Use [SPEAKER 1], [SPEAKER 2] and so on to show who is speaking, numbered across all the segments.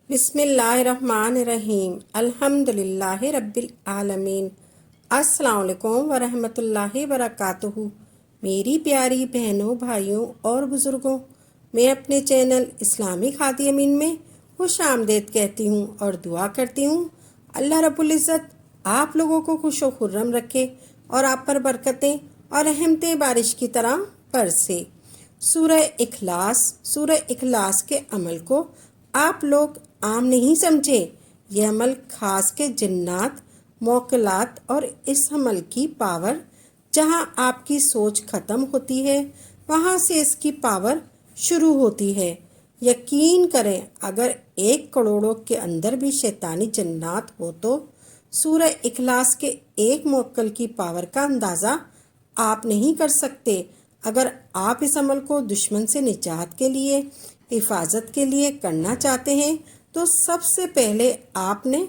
[SPEAKER 1] بسم اللہ الرحمن الرحیم الحمدللہ رب العالمین۔ السلام علیکم ورحمۃ اللہ وبرکاتہ۔ میری پیاری بہنوں، بھائیوں اور بزرگوں، میں اپنے چینل اسلامک ہادی امین میں خوش آمدید کہتی ہوں اور دعا کرتی ہوں اللہ رب العزت آپ لوگوں کو خوش و خرم رکھے اور آپ پر برکتیں اور رحمتیں بارش کی طرح برسے۔ سورہ اخلاص کے عمل کو آپ لوگ عام نہیں سمجھے۔ یہ عمل خاص کے جنات، موکلات اور اس عمل کی پاور جہاں آپ کی سوچ ختم ہوتی ہے وہاں سے اس کی پاور شروع ہوتی ہے۔ یقین کریں اگر 1 کروڑوں کے اندر بھی شیطانی جنات ہو تو سورہ اخلاص کے ایک موکل کی پاور کا اندازہ آپ نہیں کر سکتے۔ اگر آپ اس عمل کو دشمن سے نجات کے لیے، حفاظت کے لیے کرنا چاہتے ہیں تو سب سے پہلے آپ نے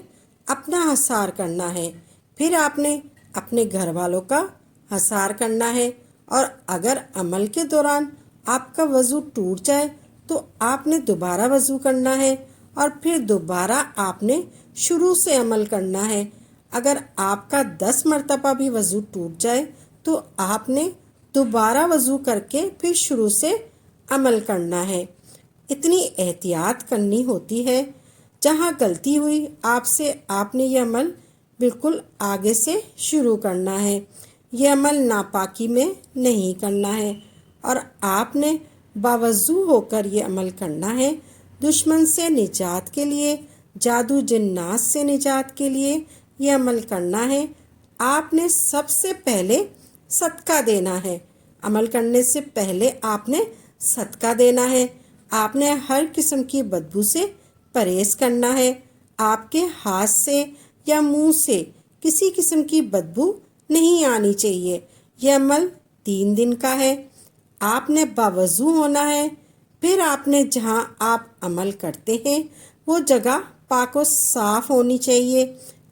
[SPEAKER 1] اپنا حصار کرنا ہے، پھر آپ نے اپنے گھر والوں کا حصار کرنا ہے، اور اگر عمل کے دوران آپ کا وضو ٹوٹ جائے تو آپ نے دوبارہ وضو کرنا ہے اور پھر دوبارہ آپ نے شروع سے عمل کرنا ہے۔ اگر آپ کا 10 مرتبہ بھی وضو ٹوٹ جائے تو آپ نے دوبارہ وضو کر کے پھر شروع سے عمل کرنا ہے۔ اتنی احتیاط کرنی ہوتی ہے۔ جہاں غلطی ہوئی آپ نے یہ عمل بالکل آگے سے شروع کرنا ہے۔ یہ عمل ناپاکی میں نہیں کرنا ہے اور آپ نے باوضو ہو کر یہ عمل کرنا ہے۔ دشمن سے نجات کے لیے، جادو جنات سے نجات کے لیے یہ عمل کرنا ہے۔ آپ نے سب سے پہلے صدقہ دینا ہے۔ عمل کرنے سے پہلے آپ نے صدقہ دینا ہے۔ آپ نے ہر قسم کی بدبو سے پرہیز کرنا ہے۔ آپ کے ہاتھ سے یا منہ سے کسی قسم کی بدبو نہیں آنی چاہیے۔ یہ عمل 3 دن کا ہے۔ آپ نے باوضو ہونا ہے، پھر آپ نے جہاں آپ عمل کرتے ہیں وہ جگہ پاک و صاف ہونی چاہیے۔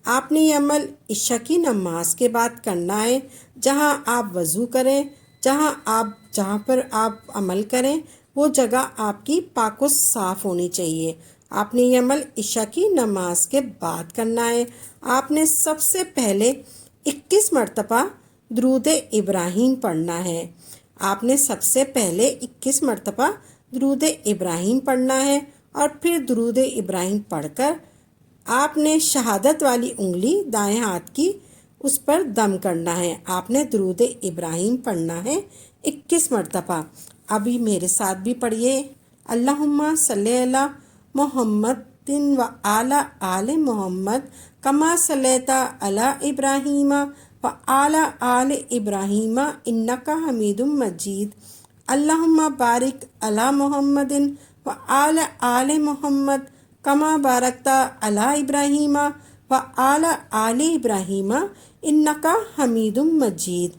[SPEAKER 1] آپ نے یہ عمل عشاء کی نماز کے بعد کرنا ہے۔ جہاں آپ وضو کریں، جہاں پر آپ عمل کریں وہ جگہ آپ کی پاک و صاف ہونی چاہیے۔ آپ نے یہ عمل عشاء کی نماز کے بعد کرنا ہے۔ آپ نے سب سے پہلے 21 مرتبہ درود ابراہیم پڑھنا ہے۔ آپ نے سب سے پہلے 21 مرتبہ درود ابراہیم پڑھنا ہے اور پھر درود ابراہیم پڑھ کر آپ نے شہادت والی انگلی دائیں ہاتھ کی اس پر دم کرنا ہے۔ آپ نے درود ابراہیم پڑھنا ہے 21 مرتبہ۔ ابھی میرے ساتھ بھی پڑھیے، اللہم صلی علی محمد و علی آل محمد کما صلیت علی ابراہیم و علی آل ابراہیم انک حمید مجید۔ اللہم بارک علی محمد و علی آل محمد کما بارکت علی ابراہیم و علی آل ابراہیم انک حمید مجید۔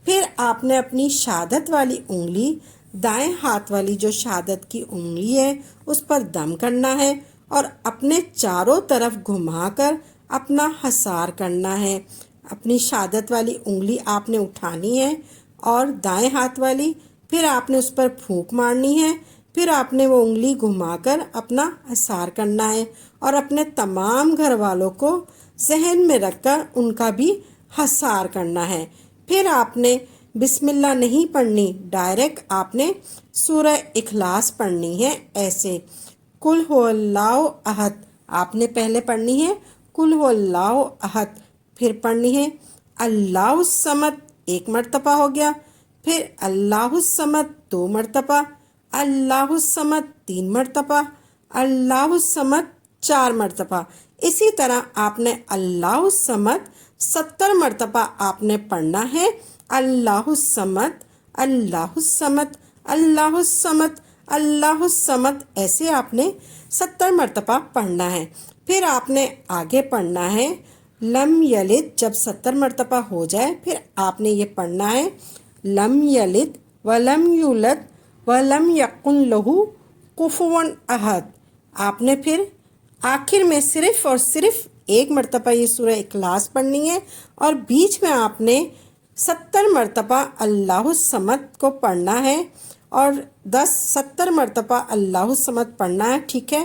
[SPEAKER 1] پھر آپ نے اپنی شہادت والی انگلی، دائیں ہاتھ والی جو شہادت کی انگلی ہے اس پر دم کرنا ہے اور اپنے چاروں طرف گھما کر اپنا حصار کرنا ہے۔ اپنی شہادت والی انگلی آپ نے اٹھانی ہے اور دائیں ہاتھ والی، پھر آپ نے اس پر پھونک مارنی ہے، پھر آپ نے وہ انگلی گھما کر اپنا حصار کرنا ہے اور اپنے تمام گھر والوں کو ذہن میں رکھ کر ان کا بھی حصار کرنا ہے۔ پھر آپ نے بسم اللہ نہیں پڑھنی، ڈائریکٹ آپ نے سورہ اخلاص پڑھنی ہے۔ ایسے قل هو اللہ احد آپ نے پہلے پڑھنی ہے، قل هو اللہ احد، پھر پڑھنی ہے اللہ الصمد 1 مرتبہ ہو گیا، پھر اللہ الصمد 2 مرتبہ، اللہ الصمد 3 مرتبہ، اللہ الصمد 4 مرتبہ۔ اسی طرح آپ نے اللہ الصمد 70 مرتبہ آپ نے پڑھنا ہے۔ اللہ الصمد، اللہ الصمد، اللہ الصمد، اللہ الصمد، ایسے آپ نے 70 مرتبہ پڑھنا ہے۔ پھر آپ نے آگے پڑھنا ہے لم یلد، جب 70 مرتبہ ہو جائے پھر آپ نے یہ پڑھنا ہے لم یلد ولم یولد ولم یکن لہ کفوا احد۔ آپ نے پھر آخر میں صرف اور صرف 1 مرتبہ یہ سورہ اخلاص پڑھنی ہے اور بیچ میں آپ نے 70 مرتبہ اللہ الصمد کو پڑھنا ہے اور 70 مرتبہ اللہ الصمد پڑھنا ہے، ٹھیک ہے۔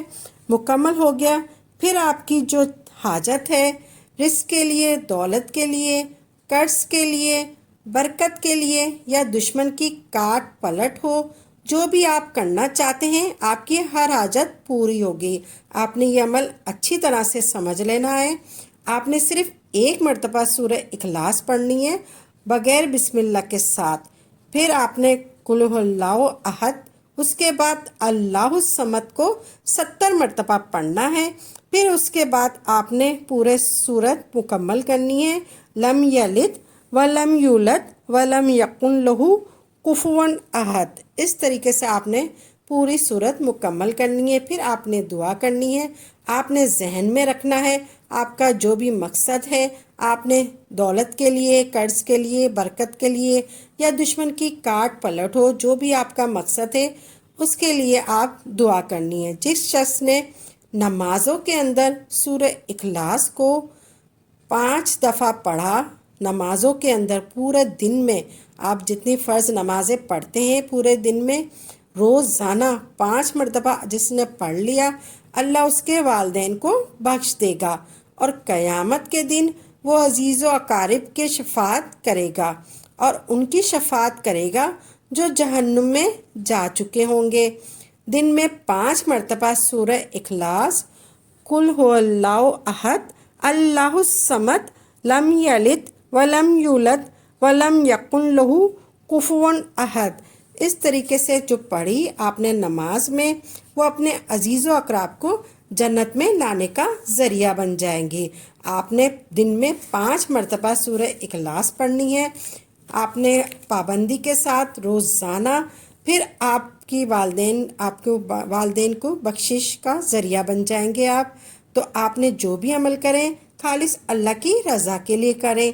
[SPEAKER 1] مکمل ہو گیا، پھر آپ کی جو حاجت ہے، رزق کے لیے، دولت کے لیے، قرض کے لیے، برکت کے لیے یا دشمن کی کاٹ پلٹ ہو، جو بھی آپ کرنا چاہتے ہیں آپ کی ہر حاجت پوری ہوگی۔ آپ نے یہ عمل اچھی طرح سے سمجھ لینا ہے۔ آپ نے صرف ایک مرتبہ سورہ اخلاص پڑھنی ہے بغیر بسم اللہ کے ساتھ، پھر آپ نے قل هو اللہ احد، اس کے بعد اللہ الصمد کو 70 مرتبہ پڑھنا ہے، پھر اس کے بعد آپ نے پورے سورت مکمل کرنی ہے، لم یلد ولم یولد ولم یکن لہ کفوا احد۔ اس طریقے سے آپ نے پوری صورت مکمل کرنی ہے۔ پھر آپ نے دعا کرنی ہے، آپ نے ذہن میں رکھنا ہے آپ کا جو بھی مقصد ہے، آپ نے دولت کے لیے، قرض کے لیے، برکت کے لیے یا دشمن کی کاٹ پلٹ ہو، جو بھی آپ کا مقصد ہے اس کے لیے آپ دعا کرنی ہے۔ جس شخص نے نمازوں کے اندر سورہ اخلاص کو 5 دفعہ پڑھا، نمازوں کے اندر پورے دن میں آپ جتنی فرض نمازیں پڑھتے ہیں پورے دن میں روزانہ 5 مرتبہ جس نے پڑھ لیا، اللہ اس کے والدین کو بخش دے گا اور قیامت کے دن وہ عزیز و اقارب کے شفاعت کرے گا اور ان کی شفاعت کرے گا جو جہنم میں جا چکے ہوں گے۔ دن میں 5 مرتبہ سورہ اخلاص، قل هو اللہ احد، اللہ الصمد، لم یلد ولم یولد ولم یکن لہ کفوا احد، اس طریقے سے جو پڑھی آپ نے نماز میں، وہ اپنے عزیز و اقراب کو جنت میں لانے کا ذریعہ بن جائیں گے۔ آپ نے دن میں 5 مرتبہ سورہ اخلاص پڑھنی ہے، آپ نے پابندی کے ساتھ روزانہ، پھر آپ کے والدین کو بخشش کا ذریعہ بن جائیں گے آپ۔ تو آپ نے جو بھی عمل کریں خالص اللہ کی رضا کے لیے کریں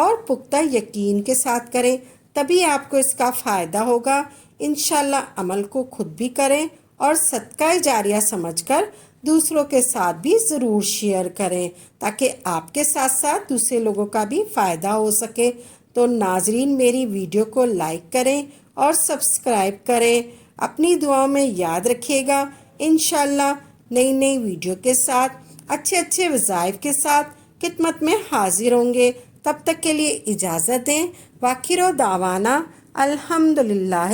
[SPEAKER 1] اور پختہ یقین کے ساتھ کریں، تبھی آپ کو اس کا فائدہ ہوگا۔ انشاءاللہ عمل کو خود بھی کریں اور صدقہ جاریہ سمجھ کر دوسروں کے ساتھ بھی ضرور شیئر کریں تاکہ آپ کے ساتھ ساتھ دوسرے لوگوں کا بھی فائدہ ہو سکے۔ تو ناظرین میری ویڈیو کو لائک کریں اور سبسکرائب کریں، اپنی دعاؤں میں یاد رکھیے گا۔ انشاءاللہ نئی ویڈیو کے ساتھ اچھے وظائف کے ساتھ خدمت میں حاضر ہوں گے۔ تب تک کے لیے اجازت دیں۔ وآخر دعوانا الحمدللہ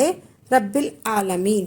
[SPEAKER 1] رب العالمین۔